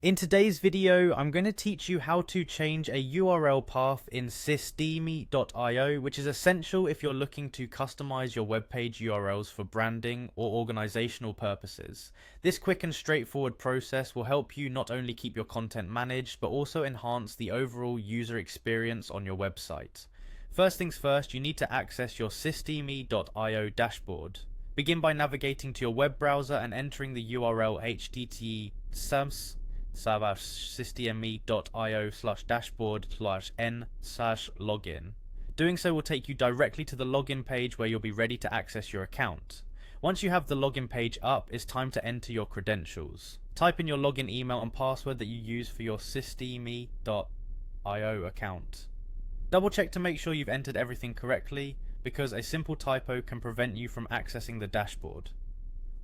In today's video, I'm going to teach you how to change a URL path in systeme.io, which is essential if you're looking to customize your web page URLs for branding or organizational purposes. This quick and straightforward process will help you not only keep your content managed, but also enhance the overall user experience on your website. First things first, you need to access your systeme.io dashboard. Begin by navigating to your web browser and entering the URL https://systeme.io/dashboard/n/login. Doing so will take you directly to the login page where you'll be ready to access your account. Once you have the login page up, it's time to enter your credentials. Type in your login email and password that you use for your systeme.io account. Double check to make sure you've entered everything correctly, because a simple typo can prevent you from accessing the dashboard.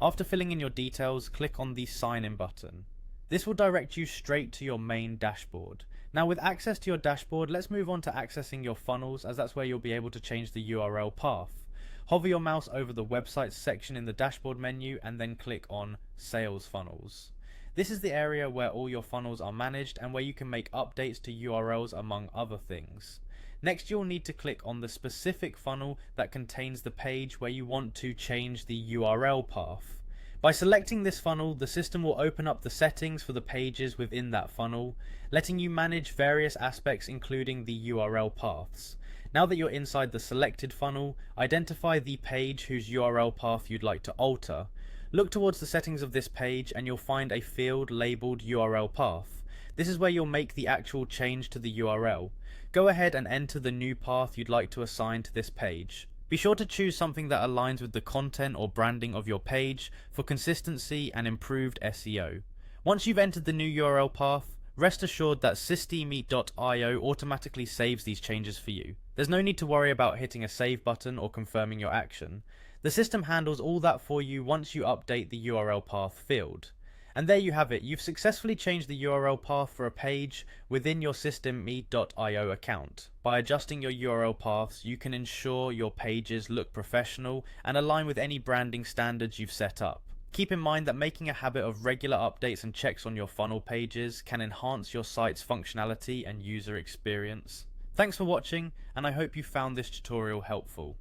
After filling in your details, click on the Sign In button. This will direct you straight to your main dashboard. Now, with access to your dashboard, let's move on to accessing your funnels, as that's where you'll be able to change the URL path. Hover your mouse over the websites section in the dashboard menu and then click on Sales Funnels. This is the area where all your funnels are managed and where you can make updates to URLs among other things. Next, you'll need to click on the specific funnel that contains the page where you want to change the URL path. By selecting this funnel, the system will open up the settings for the pages within that funnel, letting you manage various aspects including the URL paths. Now that you're inside the selected funnel, identify the page whose URL path you'd like to alter. Look towards the settings of this page and you'll find a field labeled URL path. This is where you'll make the actual change to the URL. Go ahead and enter the new path you'd like to assign to this page. Be sure to choose something that aligns with the content or branding of your page for consistency and improved SEO. Once you've entered the new URL path, rest assured that systeme.io automatically saves these changes for you. There's no need to worry about hitting a save button or confirming your action. The system handles all that for you once you update the URL path field. And there you have it, you've successfully changed the URL path for a page within your systeme.io account. By adjusting your URL paths, you can ensure your pages look professional and align with any branding standards you've set up. Keep in mind that making a habit of regular updates and checks on your funnel pages can enhance your site's functionality and user experience. Thanks for watching, and I hope you found this tutorial helpful.